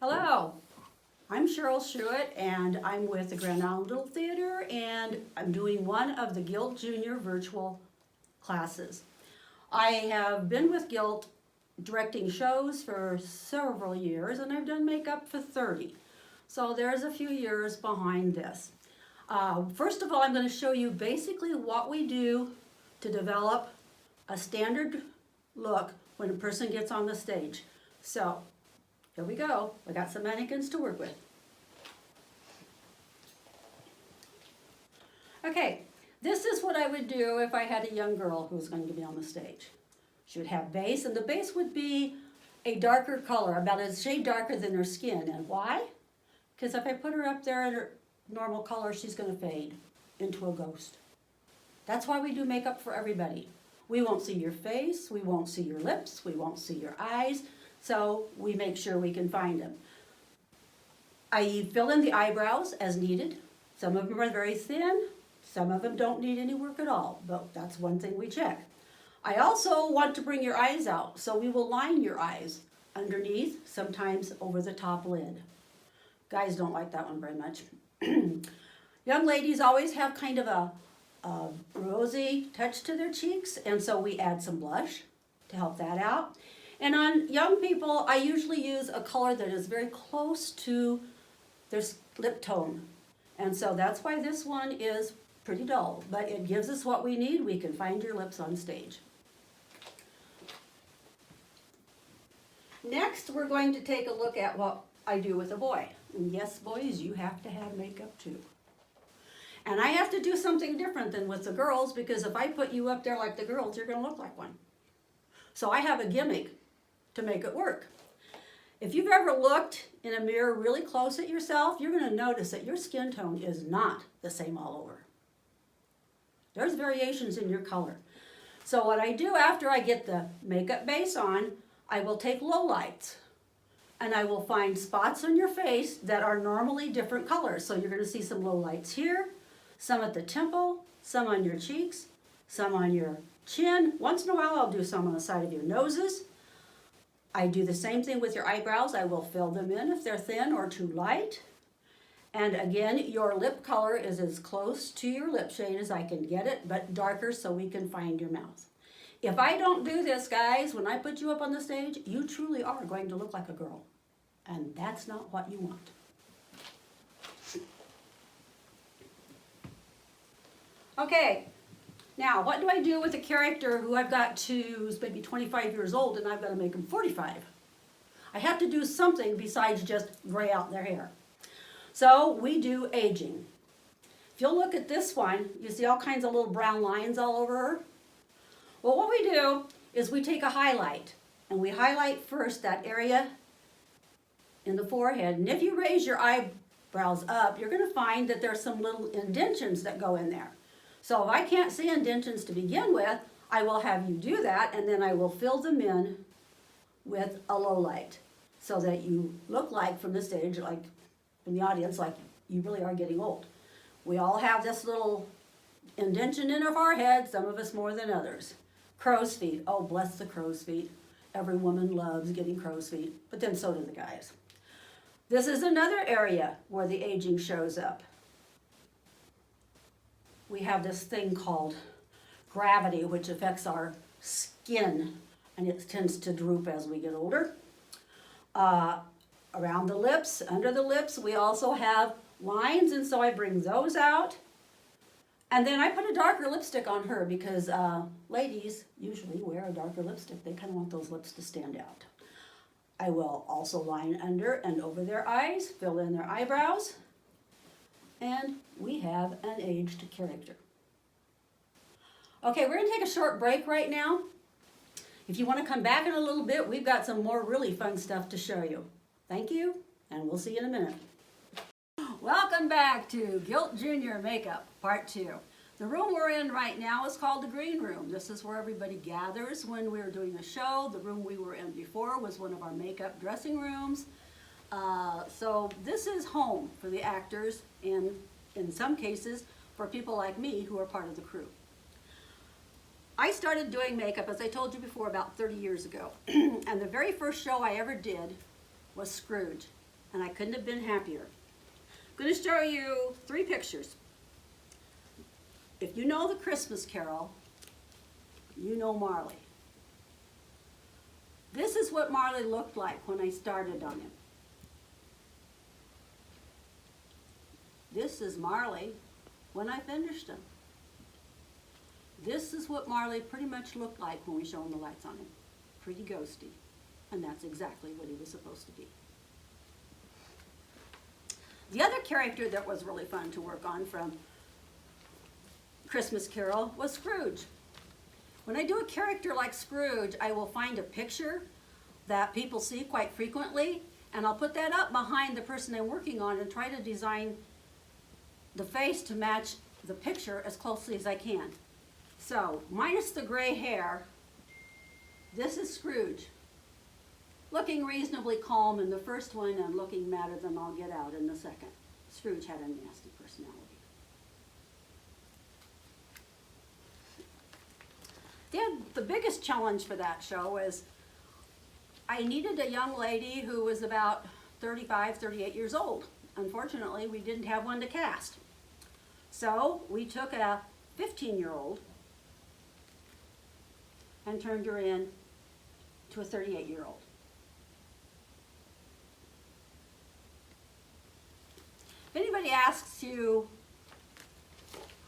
Hello, I'm Cheryl Schuett, and I'm with the Grand Island Little Theater, and I'm doing one of the Guild Junior virtual classes. I have been with Guild directing shows for several years, and I've done makeup for 30. So there's a few years behind this. First of all, I'm going to show you basically what we do to develop a standard look when a person gets on the stage. So here we go. I got some mannequins to work with. Okay, this is what I would do if I had a young girl who was going to be on the stage. She would have base, and the base would be a darker color, about a shade darker than her skin. And why? Because if I put her up there in her normal color, she's going to fade into a ghost. That's why we do makeup for everybody. We won't see your face, we won't see your lips, we won't see your eyes, so we make sure we can find them. I fill in the eyebrows as needed. Some of them are very thin, some of them don't need any work at all, but that's one thing we check. I also want to bring your eyes out, so we will line your eyes underneath, sometimes over the top lid. Guys don't like that one very much. Young ladies always have kind of a rosy touch to their cheeks, and so we add some blush to help that out. And on young people, I usually use a color that is very close to their lip tone. And so that's why this one is pretty dull, but it gives us what we need. We can find your lips on stage. Next, we're going to take a look at what I do with a boy. And yes, boys, you have to have makeup too. And I have to do something different than with the girls, because if I put you up there like the girls, you're going to look like one. So I have a gimmick to make it work. If you've ever looked in a mirror really close at yourself, you're going to notice that your skin tone is not the same all over. There's variations in your color. So what I do after I get the makeup base on, I will take lowlights, and I will find spots on your face that are normally different colors. So you're going to see some lowlights here, some at the temple, some on your cheeks, some on your chin. Once in a while, I'll do some on the side of your noses. I do the same thing with your eyebrows. I will fill them in if they're thin or too light. And again, your lip color is as close to your lip shade as I can get it, but darker so we can find your mouth. If I don't do this, guys, when I put you up on the stage, you truly are going to look like a girl. And that's not what you want. Okay, now what do I do with a character who I've got to, who's maybe 25 years old, and I've got to make them 45? I have to do something besides just gray out their hair. So we do aging. If you'll look at this one, you see all kinds of little brown lines all over her. Well, what we do is we take a highlight, and we highlight first that area in the forehead. And if you raise your eyebrows up, you're going to find that there's some little indentions that go in there. So if I can't see indentions to begin with, I will have you do that, and then I will fill them in with a low light so that you look like from the stage, like from the audience, like you really are getting old. We all have this little indention in our forehead, some of us more than others. Crow's feet. Oh, bless the crow's feet. Every woman loves getting crow's feet, but then so do the guys. This is another area where the aging shows up. We have this thing called gravity, which affects our skin, and it tends to droop as we get older. Around the lips, under the lips, we also have lines, and so I bring those out. And then I put a darker lipstick on her because ladies usually wear a darker lipstick. They kind of want those lips to stand out. I will also line under and over their eyes, fill in their eyebrows, and we have an aged character. Okay, we're going to take a short break right now. If you want to come back in a little bit, we've got some more really fun stuff to show you. Thank you, and we'll see you in a minute. Welcome back to Guild Junior Makeup, Part 2. The room we're in right now is called the Green Room. This is where everybody gathers when we're doing a show. The room we were in before was one of our makeup dressing rooms. So this is home for the actors, and in some cases for people like me who are part of the crew. I started doing makeup, as I told you before, about 30 years ago. And the very first show I ever did was Scrooge. and I couldn't have been happier. I'm going to show you 3 pictures. If you know the Christmas Carol, you know Marley. This is what Marley looked like when I started on him. This is Marley when I finished him. This is what Marley pretty much looked like when we shone the lights on him. Pretty ghosty. And that's exactly what he was supposed to be. The other character that was really fun to work on from Christmas Carol was Scrooge. When I do a character like Scrooge, I will find a picture that people see quite frequently, and I'll put that up behind the person I'm working on and try to design the face to match the picture as closely as I can. So, minus the gray hair, this is Scrooge. Looking reasonably calm in the first one and looking madder than I'll get out in the second. Scrooge had a nasty personality. The biggest challenge for that show is I needed a young lady who was about 35, 38 years old. Unfortunately, we didn't have one to cast. So we took a 15-year-old and turned her in to a 38-year-old. If anybody asks you,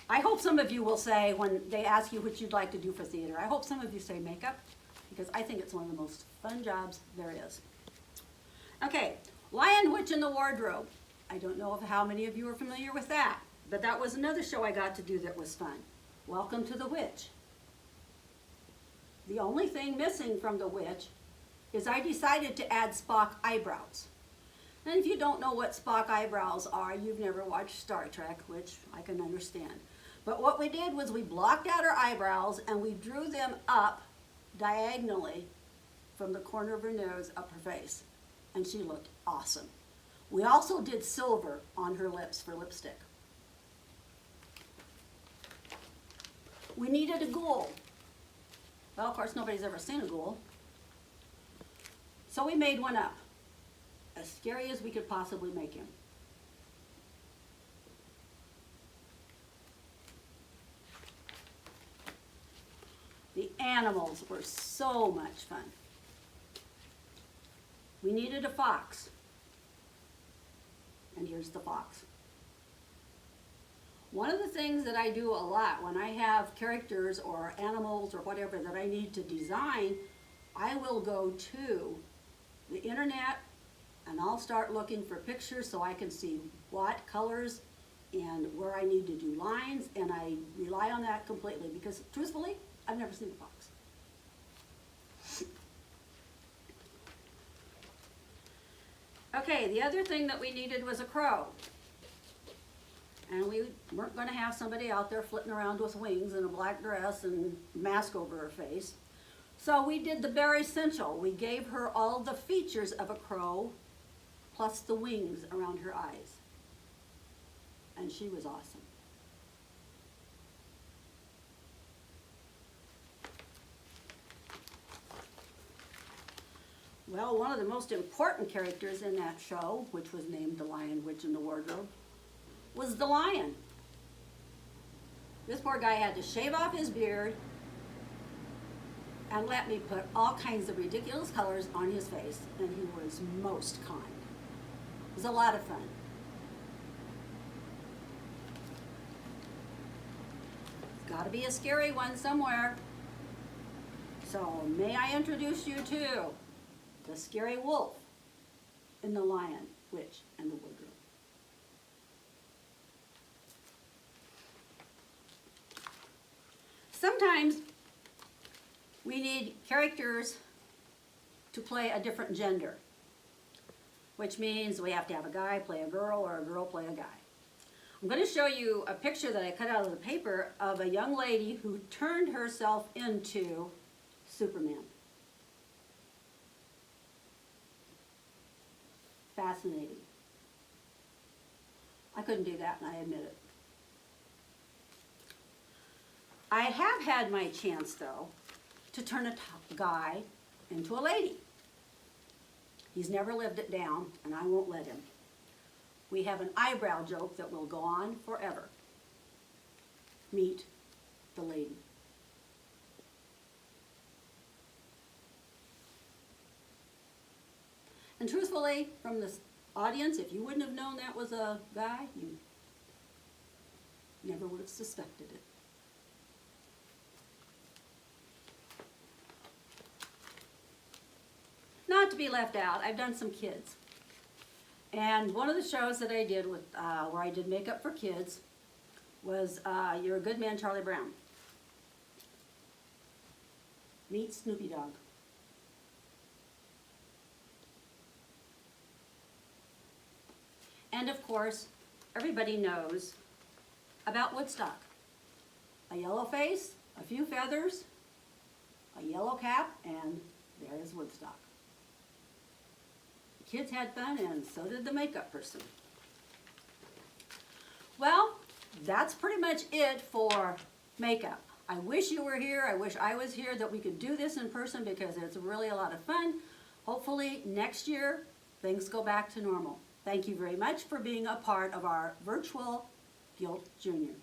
I hope some of you will say when they ask you what you'd like to do for theater, I hope some of you say makeup, because I think it's one of the most fun jobs there is. Okay, Lion, Witch, and the Wardrobe. I don't know how many of you are familiar with that, but that was another show I got to do that was fun. Welcome to the Witch. The only thing missing from the Witch is I decided to add Spock eyebrows. And if you don't know what Spock eyebrows are, you've never watched Star Trek, which I can understand. But what we did was we blocked out her eyebrows and we drew them up diagonally from the corner of her nose up her face. And she looked awesome. We also did silver on her lips for lipstick. We needed a ghoul. Well, of course, nobody's ever seen a ghoul. So we made one up, as scary as we could possibly make him. The animals were so much fun. We needed a fox. And here's the fox. One of the things that I do a lot when I have characters or animals or whatever that I need to design, I will go to the internet and I'll start looking for pictures so I can see what colors and where I need to do lines, and I rely on that completely because, truthfully, I've never seen a fox. Okay, the other thing that we needed was a crow. And we weren't going to have somebody out there flitting around with wings and a black dress and mask over her face. So we did the bare essential. We gave her all the features of a crow, plus the wings around her eyes. And she was awesome. Well, one of the most important characters in that show, which was named The Lion, Witch, and the Wardrobe, was the lion. This poor guy had to shave off his beard and let me put all kinds of ridiculous colors on his face, and he was most kind. It was a lot of fun. There's got to be a scary one somewhere. So may I introduce you to the scary wolf in The Lion, Witch, and the Wardrobe. Sometimes we need characters to play a different gender, which means we have to have a guy play a girl or a girl play a guy. I'm going to show you a picture that I cut out of the paper of a young lady who turned herself into Superman. Fascinating. I couldn't do that, and I admit it. I have had my chance, though, to turn a guy into a lady. He's never lived it down, and I won't let him. We have an eyebrow joke that will go on forever. Meet the lady. And truthfully, from the audience, if you wouldn't have known that was a guy, you never would have suspected it. Not to be left out, I've done some kids. And one of the shows that I did with, where I did makeup for kids was You're a Good Man, Charlie Brown. Meet Snoopy Dog. And of course, everybody knows about Woodstock. A yellow face, a few feathers, a yellow cap, and there is Woodstock. The kids had fun, and so did the makeup person. Well, that's pretty much it for makeup. I wish you were here. I wish I was here that we could do this in person because it's really a lot of fun. Hopefully next year things go back to normal. Thank you very much for being a part of our virtual Guilt Junior.